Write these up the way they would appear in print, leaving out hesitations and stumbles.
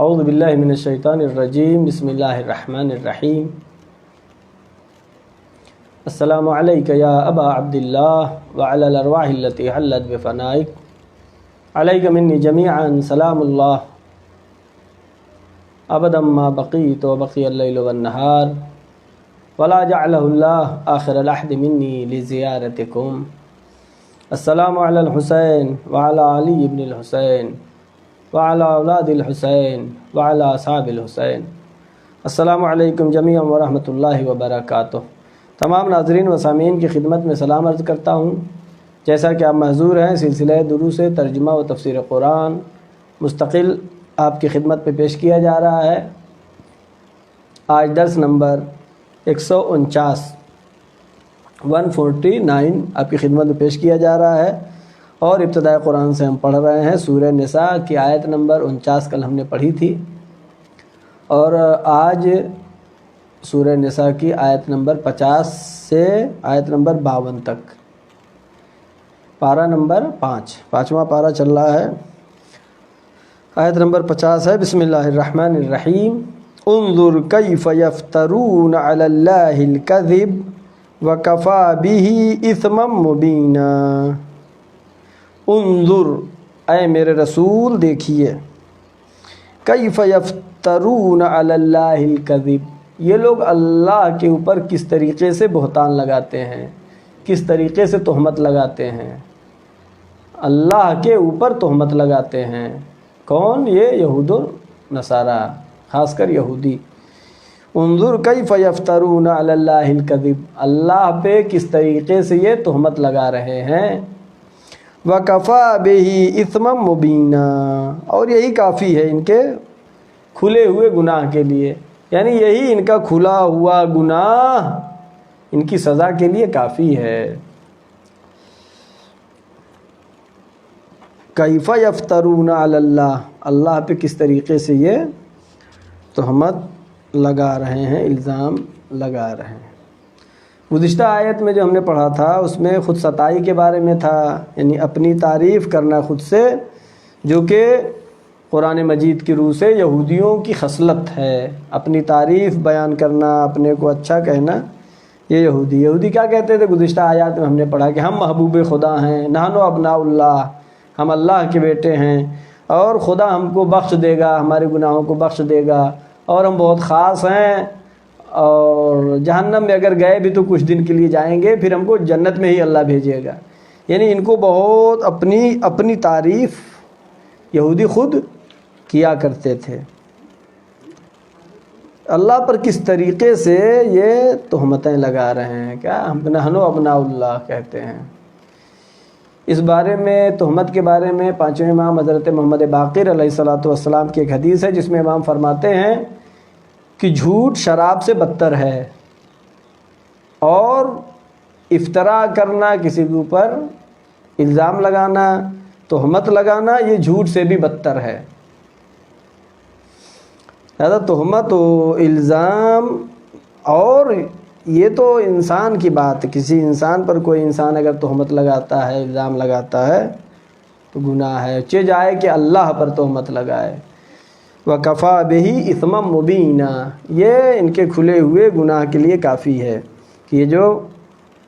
اعوذ باللہ من الشیطان الرجیم بسم اللہ الرحمن الرحیم السلام علیک یا ابا عبداللہ وعلی الارواح التي حلت بفنائک علیک منی جمیعا سلام اللہ ابدا ما بقیت وبقی اللیل والنہار ولا جعلہ اللہ آخر العہد منی لزیارتکم السلام علی الحسین وعلی علی ابن الحسین وعلی اولاد الحسین وعلی اصحاب الحسین السلام علیکم جمیعا ورحمۃ اللہ وبرکاتہ۔ تمام ناظرین و سامعین کی خدمت میں سلام عرض کرتا ہوں۔ جیسا کہ آپ محظور ہیں، سلسلہ دروس ترجمہ و تفسیر قرآن مستقل آپ کی خدمت میں پیش کیا جا رہا ہے۔ آج درس نمبر 149 آپ کی خدمت میں پیش کیا جا رہا ہے، اور ابتدائے قرآن سے ہم پڑھ رہے ہیں سورہ نساء کی آیت نمبر 49 کل ہم نے پڑھی تھی، اور آج سورہ نساء کی آیت نمبر 50 سے آیت نمبر 52 تک، پارہ نمبر 5واں پارہ چل رہا ہے۔ آیت نمبر 50 ہے، بسم اللہ الرحمن الرحیم انظر کیف یفترون علی اللہ الکذب وکفی بہ اثما مبینا۔ انظر، اے میرے رسول دیکھیے، کیف یفترون علی اللہ الکذب، یہ لوگ اللہ کے اوپر کس طریقے سے بہتان لگاتے ہیں، کس طریقے سے تہمت لگاتے ہیں، اللہ کے اوپر تہمت لگاتے ہیں۔ کون؟ یہ یہود و نصارہ، خاص کر یہودی۔ انظر کیف یفترون علی اللہ الکذب، اللہ پہ کس طریقے سے یہ تہمت لگا رہے ہیں۔ وَكَفَى بِهِ اِثْمًا مُبِينًا، اور یہی کافی ہے ان کے کھلے ہوئے گناہ کے لیے، یعنی یہی ان کا کھلا ہوا گناہ ان کی سزا کے لیے کافی ہے۔ کیف یفترون علی اللہ، اللہ پہ کس طریقے سے یہ تہمت لگا رہے ہیں، الزام لگا رہے ہیں۔ گزشتہ آیت میں جو ہم نے پڑھا تھا اس میں خود ستائی کے بارے میں تھا، یعنی اپنی تعریف کرنا خود سے، جو کہ قرآن مجید کی روح سے یہودیوں کی خصلت ہے۔ اپنی تعریف بیان کرنا، اپنے کو اچھا کہنا، یہ یہودی کیا کہتے تھے؟ گزشتہ آیات میں ہم نے پڑھا کہ ہم محبوب خدا ہیں، نحن ابناء اللہ، ہم اللہ کے بیٹے ہیں، اور خدا ہم کو بخش دے گا، ہمارے گناہوں کو بخش دے گا، اور ہم بہت خاص ہیں، اور جہنم میں اگر گئے بھی تو کچھ دن کے لیے جائیں گے، پھر ہم کو جنت میں ہی اللہ بھیجے گا۔ یعنی ان کو بہت اپنی تعریف یہودی خود کیا کرتے تھے۔ اللہ پر کس طریقے سے یہ تہمتیں لگا رہے ہیں، کیا ہم نحن ابناء اللہ کہتے ہیں۔ اس بارے میں، تہمت کے بارے میں، پانچویں امام حضرت محمد باقر علیہ الصلوۃ والسلام کی ایک حدیث ہے جس میں امام فرماتے ہیں کہ جھوٹ شراب سے بدتر ہے، اور افترا کرنا، کسی کے اوپر الزام لگانا، تہمت لگانا، یہ جھوٹ سے بھی بدتر ہے۔ لہذا تہمت و الزام، اور یہ تو انسان کی بات، کسی انسان پر کوئی انسان اگر تہمت لگاتا ہے، الزام لگاتا ہے تو گناہ ہے، چہ جائے کہ اللہ پر تہمت لگائے۔ وَكَفَى بِهِ اِثْمًا مُبِينًا، یہ ان کے کھلے ہوئے گناہ کے لیے کافی ہے کہ یہ جو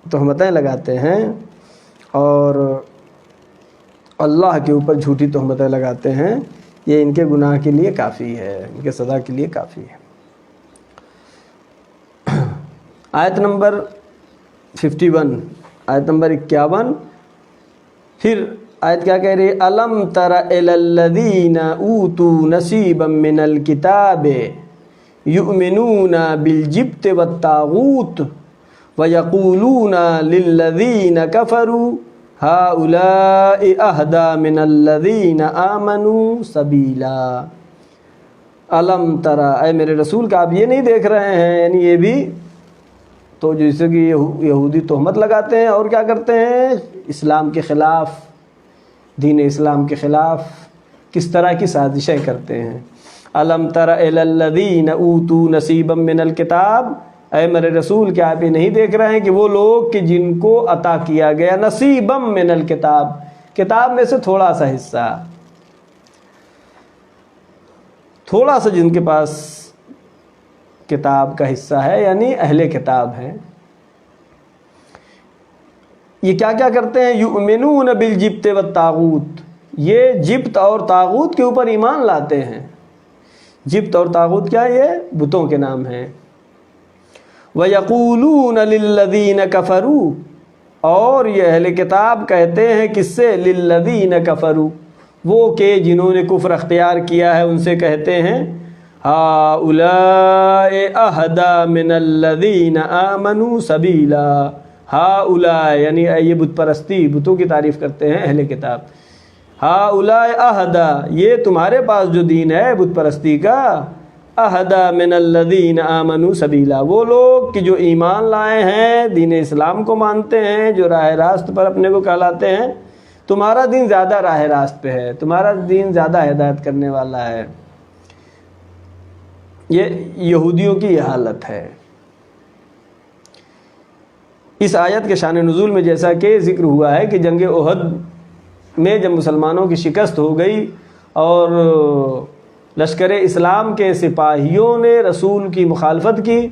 تہمتیں لگاتے ہیں اور اللہ کے اوپر جھوٹی تہمتیں لگاتے ہیں، یہ ان کے گناہ کے لیے کافی ہے، ان کے سزا کے لیے کافی ہے۔ آیت نمبر 51، آیت نمبر 51، پھر آیت کیا کہہ رہی ہے؟ الم تر الی الذین اوتوا نصیبا من الکتاب یؤمنون بالجبت والطاغوت ویقولون للذین کفروا ہؤلاء اہدی من الذین آمنوا سبیلا۔ الم تر، اے میرے رسول کا آپ یہ نہیں دیکھ رہے ہیں، یعنی یہ بھی تو جیسے کہ یہودی تہمت لگاتے ہیں اور کیا کرتے ہیں؟ اسلام کے خلاف، دین اسلام کے خلاف کس طرح کی سازشیں کرتے ہیں۔ الم تر الی الذین اوتوا نصیبا من الکتاب، اے میرے رسول کیا آپ یہ نہیں دیکھ رہے ہیں کہ وہ لوگ کہ جن کو عطا کیا گیا نصیبا من الکتاب، کتاب میں سے تھوڑا سا حصہ، تھوڑا سا جن کے پاس کتاب کا حصہ ہے یعنی اہل کتاب ہیں، یہ کیا کیا کرتے ہیں؟ یؤمنون بالجبت والطاغوت، یہ جبت اور طاغوت کے اوپر ایمان لاتے ہیں۔ جبت اور طاغوت کیا؟ یہ بتوں کے نام ہیں۔ وَيَقُولُونَ لِلَّذِينَ كَفَرُوا، اور یہ اہل کتاب کہتے ہیں کس سے؟ لِلَّذِينَ كَفَرُوا، وہ کہ جنہوں نے کفر اختیار کیا ہے ان سے کہتے ہیں هَؤُلَاءِ أَهْدَىٰ مِنَ الَّذِينَ آمَنُوا سَبِيلًا۔ هَؤُلَاء یعنی یہ بت پرستی، بتوں کی تعریف کرتے ہیں اہل کتاب۔ هَؤُلَاءِ أَهْدَىٰ، یہ تمہارے پاس جو دین ہے بت پرستی کا، أَهْدَىٰ مِنَ الَّذِينَ آمَنُوا سَبِيلًا، وہ لوگ کہ جو ایمان لائے ہیں، دین اسلام کو مانتے ہیں، جو راہ راست پر اپنے کو کہلاتے ہیں، تمہارا دین زیادہ راہ راست پہ ہے، تمہارا دین زیادہ ہدایت کرنے والا ہے۔ یہ یہودیوں کی یہ حالت ہے۔ اس آیت کے شان نزول میں جیسا کہ ذکر ہوا ہے کہ جنگ احد میں جب مسلمانوں کی شکست ہو گئی اور لشکر اسلام کے سپاہیوں نے رسول کی مخالفت کی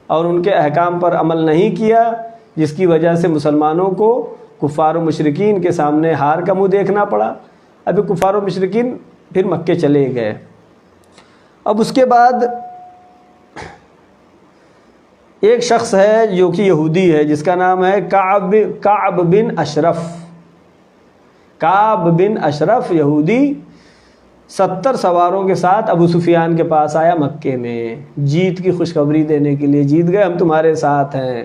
اور ان کے احکام پر عمل نہیں کیا، جس کی وجہ سے مسلمانوں کو کفار و مشرکین کے سامنے ہار کا منہ دیکھنا پڑا۔ ابھی کفار و مشرکین پھر مکے چلے گئے۔ اب اس کے بعد ایک شخص ہے جو کہ یہودی ہے، جس کا نام ہے کعب بن اشرف۔ کعب بن اشرف یہودی 70 سواروں کے ساتھ ابو سفیان کے پاس آیا مکے میں، جیت کی خوشخبری دینے کے لیے، جیت گئے ہم تمہارے ساتھ ہیں۔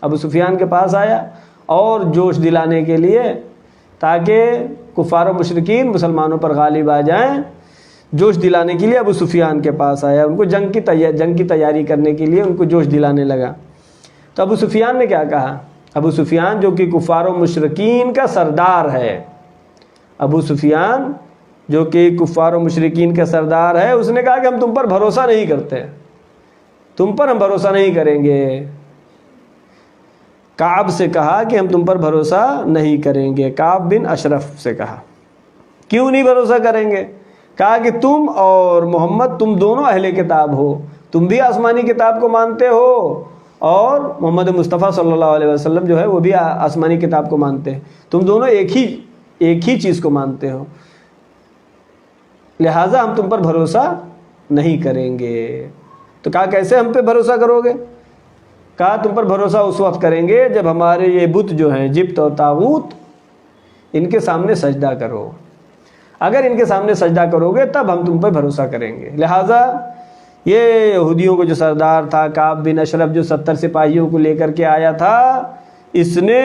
ابو سفیان کے پاس آیا اور جوش دلانے کے لیے، تاکہ کفار و مشرکین مسلمانوں پر غالب آ جائیں، جوش دلانے کے لیے ابو سفیان کے پاس آیا، ان کو جنگ کی تیاری کرنے کے لیے ان کو جوش دلانے لگا۔ تو ابو سفیان نے کیا کہا؟ ابو سفیان جو کہ کفار و مشرکین کا سردار ہے، ابو سفیان جو کہ کفار و مشرکین کا سردار ہے، اس نے کہا کہ ہم تم پر بھروسہ نہیں کرتے، تم پر ہم بھروسہ نہیں کریں گے۔ کعب سے کہا کہ ہم تم پر بھروسہ نہیں کریں گے، کعب بن اشرف سے کہا۔ کیوں نہیں بھروسہ کریں گے؟ کہا کہ تم اور محمد، تم دونوں اہل کتاب ہو، تم بھی آسمانی کتاب کو مانتے ہو اور محمد مصطفیٰ صلی اللہ علیہ وسلم جو ہے وہ بھی آسمانی کتاب کو مانتے ہیں، تم دونوں ایک ہی چیز کو مانتے ہو، لہٰذا ہم تم پر بھروسہ نہیں کریں گے۔ تو کہا کیسے ہم پہ بھروسہ کرو گے؟ کہا تم پر بھروسہ اس وقت کریں گے جب ہمارے یہ بت جو ہیں جبت اور طاغوت، ان کے سامنے سجدہ کرو، اگر ان کے سامنے سجدہ کرو گے تب ہم تم پر بھروسہ کریں گے۔ لہٰذا یہ یہودیوں کو جو سردار تھا کعب بن اشرف، جو 70 سپاہیوں کو لے کر کے آیا تھا، اس نے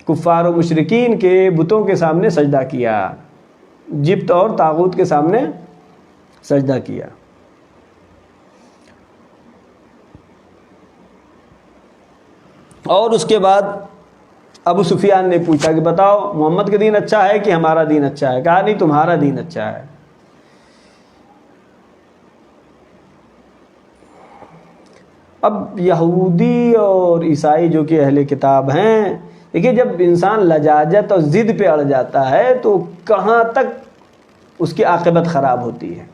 کفار و مشرکین کے بتوں کے سامنے سجدہ کیا، جبت اور طاغوت کے سامنے سجدہ کیا۔ اور اس کے بعد ابو سفیان نے پوچھا کہ بتاؤ محمد کا دین اچھا ہے کہ ہمارا دین اچھا ہے؟ کہا نہیں، تمہارا دین اچھا ہے۔ اب یہودی اور عیسائی جو کہ اہل کتاب ہیں، دیکھیے جب انسان لجاجت اور ضد پہ اڑ جاتا ہے تو کہاں تک اس کی عاقبت خراب ہوتی ہے۔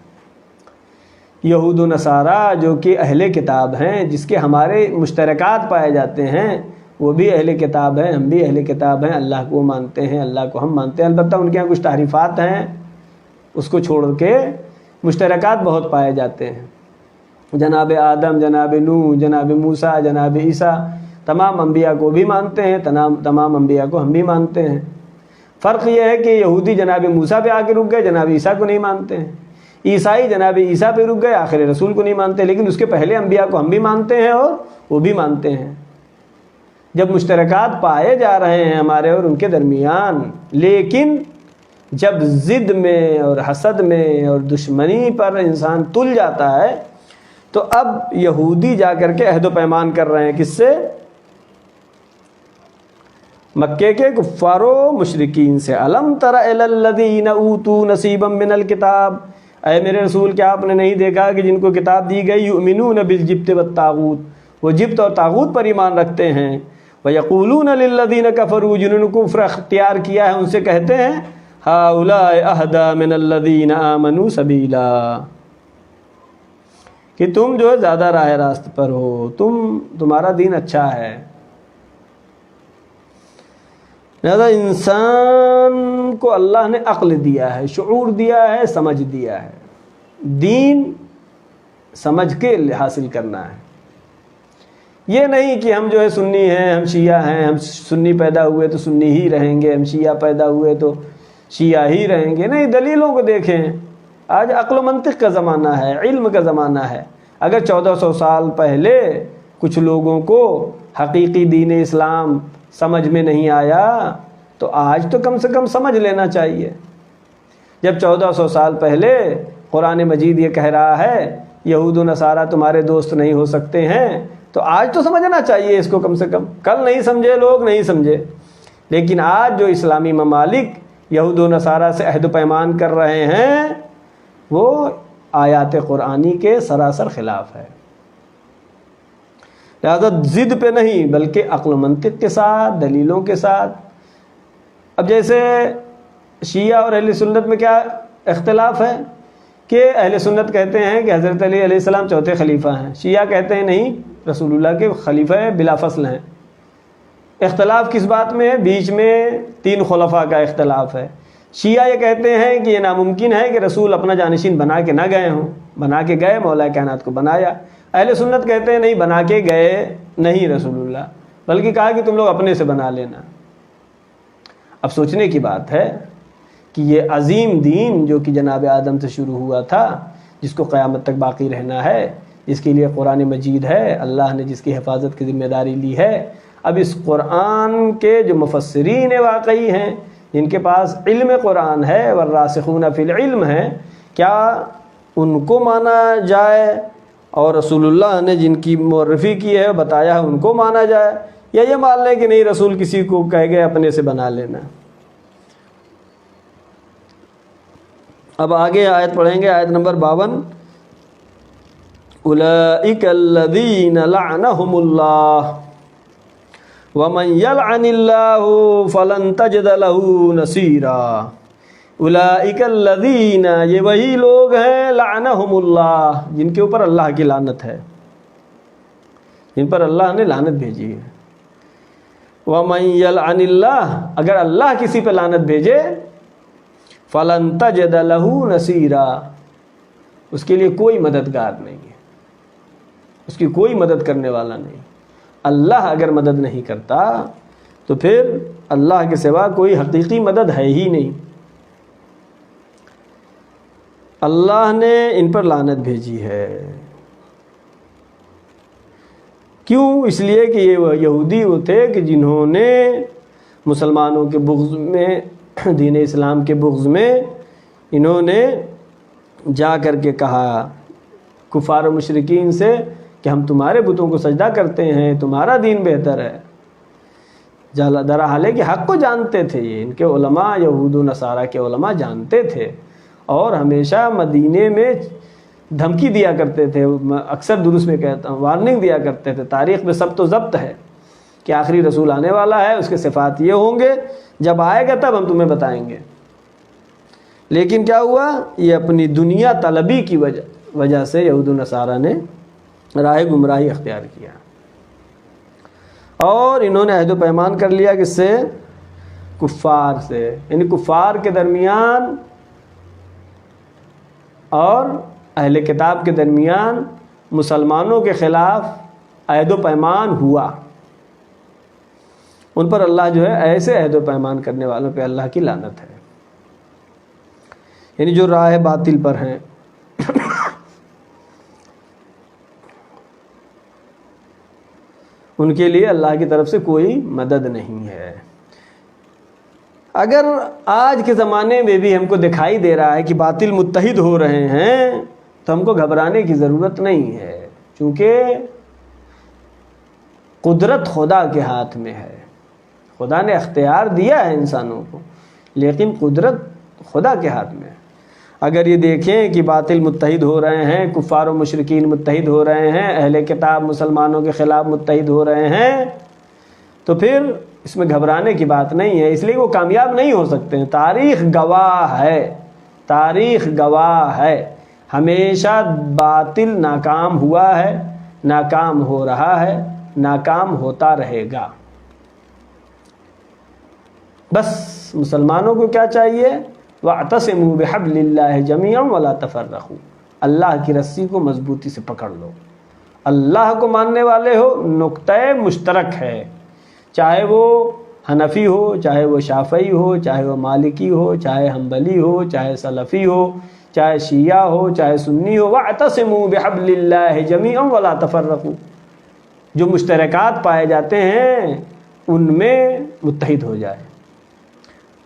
یہود و نصارہ جو کہ اہل کتاب ہیں، جس کے ہمارے مشترکات پائے جاتے ہیں، وہ بھی اہل کتاب ہیں، ہم بھی اہل کتاب ہیں، اللہ کو مانتے ہیں، اللہ کو ہم مانتے ہیں، البتہ ان کے یہاں کچھ تحریفات ہیں، اس کو چھوڑ کے مشترکات بہت پائے جاتے ہیں۔ جناب آدم، جناب نوح، جناب موسیٰ، جناب عیسیٰ، تمام انبیاء کو بھی مانتے ہیں، تمام انبیاء کو ہم بھی مانتے ہیں۔ فرق یہ ہے کہ یہودی جناب موسیٰ پہ آ کے رک گئے، جناب عیسیٰ کو نہیں مانتے ہیں، عیسائی جناب عیسیٰ پہ رک گئے، آخر رسول کو نہیں مانتے، لیکن اس کے پہلے انبیاء کو ہم بھی مانتے ہیں اور وہ بھی مانتے ہیں۔ جب مشترکات پائے جا رہے ہیں ہمارے اور ان کے درمیان، لیکن جب ضد میں اور حسد میں اور دشمنی پر انسان تل جاتا ہے تو اب یہودی جا کر کے عہد و پیمان کر رہے ہیں، کس سے؟ مکے کے کفار و مشرکین سے۔ الم تر الی الذین اوتوا نصیبا من الکتاب، اے میرے رسول کیا آپ نے نہیں دیکھا کہ جن کو کتاب دی گئی، یؤمنون بالجبت والطاغوت، وہ جبت اور طاغوت پر ایمان رکھتے ہیں، وَيَقُولُونَ لِلَّذِينَ كَفَرُوا، جنہوں نے کفر اختیار کیا ہے ان سے کہتے ہیں هَؤُلَاءِ أَهْدَىٰ مِنَ الَّذِينَ آمَنُوا سَبِيلًا، کہ تم جو ہے زیادہ راہ راست پر ہو، تمہارا دین اچھا ہے۔ لہذا انسان کو اللہ نے عقل دیا ہے، شعور دیا ہے، سمجھ دیا ہے، دین سمجھ کے حاصل کرنا ہے۔ یہ نہیں کہ ہم جو ہے سنی ہیں، ہم شیعہ ہیں، ہم سنی پیدا ہوئے تو سنی ہی رہیں گے، ہم شیعہ پیدا ہوئے تو شیعہ ہی رہیں گے۔ نہیں، دلیلوں کو دیکھیں۔ آج عقل و منطق کا زمانہ ہے، علم کا زمانہ ہے۔ اگر 1400 سال پہلے کچھ لوگوں کو حقیقی دین اسلام سمجھ میں نہیں آیا تو آج تو کم سے کم سمجھ لینا چاہیے۔ جب 1400 سال پہلے قرآن مجید یہ کہہ رہا ہے یہود و نصارہ تمہارے دوست نہیں ہو سکتے ہیں، تو آج تو سمجھنا چاہیے اس کو کم سے کم۔ کل نہیں سمجھے لوگ، نہیں سمجھے، لیکن آج جو اسلامی ممالک یہود و نصارہ سے عہد و پیمان کر رہے ہیں وہ آیات قرآنی کے سراسر خلاف ہے۔ لہذا ضد پہ نہیں بلکہ عقل و منطق کے ساتھ، دلیلوں کے ساتھ۔ اب جیسے شیعہ اور اہل سنت میں کیا اختلاف ہے کہ اہل سنت کہتے ہیں کہ حضرت علی علیہ السلام چوتھے خلیفہ ہیں، شیعہ کہتے ہیں نہیں، رسول اللہ کے خلیفہ بلا فصل ہیں۔ اختلاف کس بات میں ہے؟ بیچ میں 3 خلفاء کا اختلاف ہے۔ شیعہ یہ کہتے ہیں کہ یہ ناممکن ہے کہ رسول اپنا جانشین بنا کے نہ گئے ہوں، بنا کے گئے، مولا کائنات کو بنایا۔ اہل سنت کہتے ہیں نہیں، بنا کے گئے نہیں رسول اللہ، بلکہ کہا کہ تم لوگ اپنے سے بنا لینا۔ اب سوچنے کی بات ہے کہ یہ عظیم دین جو کہ جناب آدم سے شروع ہوا تھا، جس کو قیامت تک باقی رہنا ہے، جس کے لیے قرآن مجید ہے، اللہ نے جس کی حفاظت کی ذمہ داری لی ہے، اب اس قرآن کے جو مفسرین واقعی ہیں، جن کے پاس علم قرآن ہے والراسخون فی العلم ہے، کیا ان کو مانا جائے اور رسول اللہ نے جن کی معرفی کی ہے بتایا ہے ان کو مانا جائے، یا یہ مان لیں کہ نہیں رسول کسی کو کہہ گئے اپنے سے بنا لینا؟ اب آگے آیت پڑھیں گے، آیت نمبر 52۔ اولئک الذین لعنہم اللہ ومن یلعن اللہ فلن تجد له نصیرا۔ اولئک الذین، یہ وہی لوگ ہیں، لعنہم اللہ، جن کے اوپر اللہ کی لعنت ہے، جن پر اللہ نے لعنت بھیجی ہے۔ ومن یلعن اللہ، اگر اللہ کسی پہ لعنت بھیجے، فلن تجد له نصیرا، اس کے لیے کوئی مددگار نہیں ہے، اس کی کوئی مدد کرنے والا نہیں۔ اللہ اگر مدد نہیں کرتا تو پھر اللہ کے سوا کوئی حقیقی مدد ہے ہی نہیں۔ اللہ نے ان پر لعنت بھیجی ہے، کیوں؟ اس لیے کہ یہ یہودی وہ تھے کہ جنہوں نے مسلمانوں کے بغض میں، دین اسلام کے بغض میں، انہوں نے جا کر کے کہا کفار و مشرکین سے کہ ہم تمہارے بتوں کو سجدہ کرتے ہیں، تمہارا دین بہتر ہے، در حال کہ حق کو جانتے تھے۔ یہ ان کے علماء، یہود و نصارہ کے علماء جانتے تھے اور ہمیشہ مدینے میں دھمکی دیا کرتے تھے، اکثر دروس میں کہتا ہوں، وارننگ دیا کرتے تھے، تاریخ میں ثبت و ضبط ہے کہ آخری رسول آنے والا ہے، اس کے صفات یہ ہوں گے، جب آئے گا تب ہم تمہیں بتائیں گے۔ لیکن کیا ہوا؟ یہ اپنی دنیا طلبی کی وجہ سے یہود و نصارہ نے راہ گمراہی اختیار کیا، اور انہوں نے عہد و پیمان کر لیا کس سے؟ کفار سے، یعنی کفار کے درمیان اور اہل کتاب کے درمیان مسلمانوں کے خلاف عہد و پیمان ہوا۔ ان پر اللہ جو ہے ایسے عہد و پیمان کرنے والوں پہ اللہ کی لعنت ہے، یعنی جو راہ باطل پر ہیں۔ ان کے لیے اللہ کی طرف سے کوئی مدد نہیں ہے۔ اگر آج کے زمانے میں بھی ہم کو دکھائی دے رہا ہے کہ باطل متحد ہو رہے ہیں تو ہم کو گھبرانے کی ضرورت نہیں ہے، چونکہ قدرت خدا کے ہاتھ میں ہے۔ خدا نے اختیار دیا ہے انسانوں کو، لیکن قدرت خدا کے ہاتھ میں ہے۔ اگر یہ دیکھیں کہ باطل متحد ہو رہے ہیں، کفار و مشرکین متحد ہو رہے ہیں، اہل کتاب مسلمانوں کے خلاف متحد ہو رہے ہیں، تو پھر اس میں گھبرانے کی بات نہیں ہے، اس لیے وہ کامیاب نہیں ہو سکتے ہیں۔ تاریخ گواہ ہے، تاریخ گواہ ہے۔ ہمیشہ باطل ناکام ہوا ہے، ناکام ہو رہا ہے، ناکام ہوتا رہے گا۔ بس مسلمانوں کو کیا چاہیے؟ وَاعْتَصِمُوا بِحَبْلِ اللَّهِ جَمِيعًا وَلَا تَفَرَّقُوا، اللہ کی رسی کو مضبوطی سے پکڑ لو۔ اللہ کو ماننے والے ہو، نقطہ مشترک ہے، چاہے وہ حنفی ہو، چاہے وہ شافعی ہو، چاہے وہ مالکی ہو، چاہے حنبلی ہو، چاہے سلفی ہو، چاہے شیعہ ہو، چاہے سنی ہو۔ وَاعْتَصِمُوا بِحَبْلِ اللَّهِ جَمِيعًا وَلَا تَفَرَّقُوا، جو مشترکات پائے جاتے ہیں ان میں متحد ہو جائے۔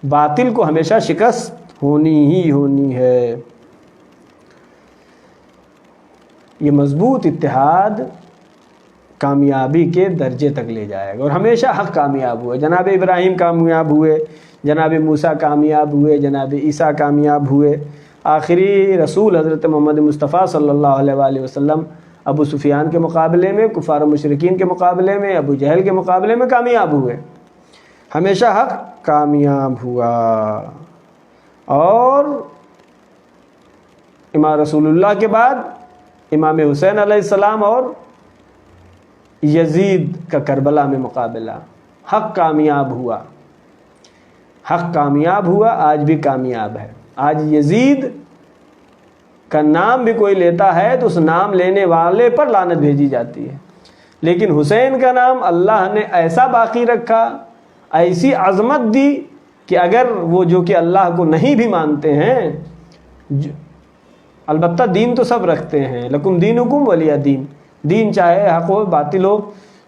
باطل کو ہمیشہ شکست ہونی ہی ہونی ہے۔ یہ مضبوط اتحاد کامیابی کے درجے تک لے جائے گا، اور ہمیشہ حق کامیاب ہوئے۔ جناب ابراہیم کامیاب ہوئے، جناب موسیٰ کامیاب ہوئے، جناب عیسیٰ کامیاب ہوئے، آخری رسول حضرت محمد مصطفیٰ صلی اللہ علیہ وآلہ وسلم ابو سفیان کے مقابلے میں، کفار و مشرکین کے مقابلے میں، ابو جہل کے مقابلے میں کامیاب ہوئے۔ ہمیشہ حق کامیاب ہوا، اور امام رسول اللہ کے بعد امام حسین علیہ السلام اور یزید کا کربلا میں مقابلہ، حق کامیاب ہوا، حق کامیاب ہوا، آج بھی کامیاب ہے۔ آج یزید کا نام بھی کوئی لیتا ہے تو اس نام لینے والے پر لعنت بھیجی جاتی ہے، لیکن حسین کا نام اللہ نے ایسا باقی رکھا، ایسی عظمت دی کہ اگر وہ جو کہ اللہ کو نہیں بھی مانتے ہیں، البتہ دین تو سب رکھتے ہیں، لکم دینکم ولی دین، دین چاہے حق ہو باطل ہو،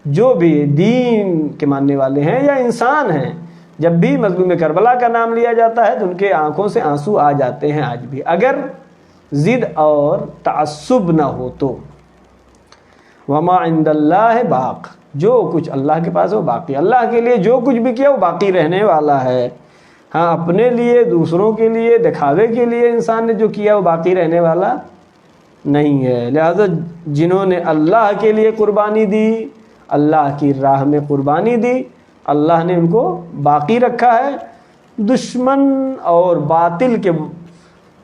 جو بھی دین کے ماننے والے ہیں یا انسان ہیں، جب بھی مظلوم کربلا کا نام لیا جاتا ہے تو ان کے آنکھوں سے آنسو آ جاتے ہیں آج بھی، اگر ضد اور تعصب نہ ہو تو۔ وما عند اللہ باق، جو کچھ اللہ کے پاس ہے وہ باقی، اللہ کے لیے جو کچھ بھی کیا وہ باقی رہنے والا ہے۔ ہاں، اپنے لیے، دوسروں کے لیے، دکھاوے کے لیے انسان نے جو کیا وہ باقی رہنے والا نہیں ہے۔ لہذا جنہوں نے اللہ کے لیے قربانی دی، اللہ کی راہ میں قربانی دی، اللہ نے ان کو باقی رکھا ہے۔ دشمن اور باطل کے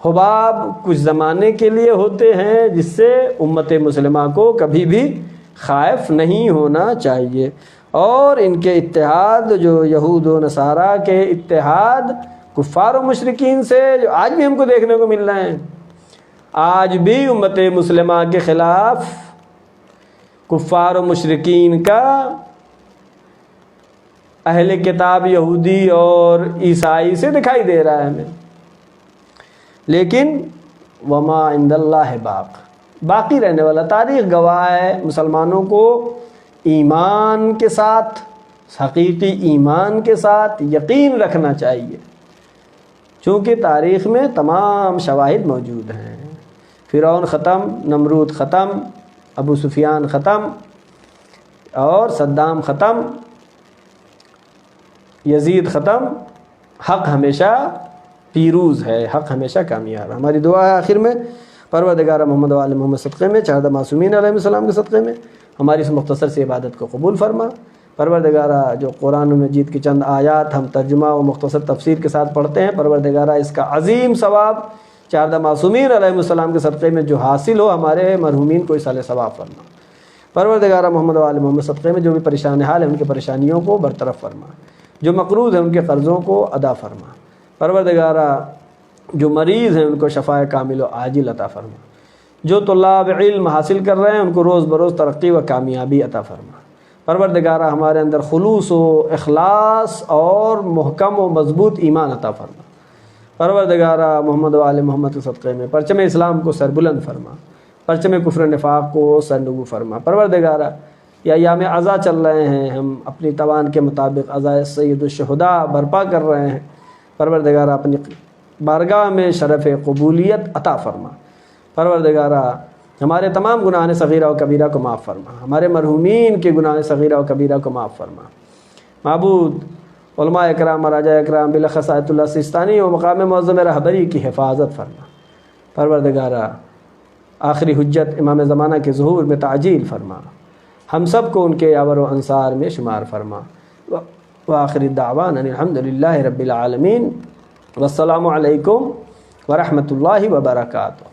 حباب کچھ زمانے کے لیے ہوتے ہیں، جس سے امت مسلمہ کو کبھی بھی خائف نہیں ہونا چاہیے۔ اور ان کے اتحاد، جو یہود و نصارہ کے اتحاد کفار و مشرکین سے، جو آج بھی ہم کو دیکھنے کو مل رہے ہیں، آج بھی امت مسلمہ کے خلاف کفار و مشرکین کا اہل کتاب یہودی اور عیسائی سے دکھائی دے رہا ہے ہمیں۔ لیکن وما عند اللہ باق، باقی رہنے والا، تاریخ گواہ ہے۔ مسلمانوں کو ایمان کے ساتھ، حقیقی ایمان کے ساتھ یقین رکھنا چاہیے، چونکہ تاریخ میں تمام شواہد موجود ہیں۔ فرعون ختم، نمرود ختم، ابو سفیان ختم، اور صدام ختم، یزید ختم، حق ہمیشہ پیروز ہے، حق ہمیشہ کامیاب ہے۔ ہماری دعا ہے آخر میں، پروردگار محمد و آل محمد صدقے میں، چہردہ معصومین علیہ السلام کے صدقے میں ہماری اس مختصر سی عبادت کو قبول فرما۔ پروردگارہ، جو قرآن مجید کی چند آیات ہم ترجمہ و مختصر تفسیر کے ساتھ پڑھتے ہیں، پروردگارہ اس کا عظیم ثواب چہردہ معصومین علیہ السلام کے صدقے میں جو حاصل ہو، ہمارے مرحومین کو اس سال ثواب فرما۔ پروردگارہ محمد و آل محمد صدقے میں جو بھی پریشان حال ہیں ان کے پریشانیوں کو برطرف فرما، جو مقروض ہیں ان کے قرضوں کو ادا فرما۔ پروردگارہ، جو مریض ہیں ان کو شفاء کامل و عاجل عطا فرما، جو طلاب علم حاصل کر رہے ہیں ان کو روز بروز ترقی و کامیابی عطا فرما۔ پروردگارہ، ہمارے اندر خلوص و اخلاص اور محکم و مضبوط ایمان عطا فرما۔ پروردگارہ، محمد و آل محمد کے صدقے میں پرچم اسلام کو سربلند فرما، پرچم کفر نفاق کو سرنگو فرما۔ پروردگارہ، یہ ایام عزا چل رہے ہیں، ہم اپنی توان کے مطابق عزائے سید الشہداء برپا کر رہے ہیں۔ پروردگارہ، اپنی بارگاہ میں شرف قبولیت عطا فرما۔ پروردگارہ، ہمارے تمام گناہ صغیرہ و کبیرہ کو معاف فرما، ہمارے مرحومین کے گناہ صغیرہ و کبیرہ کو معاف فرما۔ معبود، علماء اکرام، مراجع اکرام، بالاخص آیت اللہ سیستانی و مقام معظم رہبری کی حفاظت فرما۔ پروردگارہ، آخری حجت امام زمانہ کے ظہور میں تعجیل فرما، ہم سب کو ان کے یاور و انصار میں شمار فرما۔ وآخر الدعوان ان الحمدللہ رب العالمین، والسلام علیکم ورحمۃ اللہ وبرکاتہ۔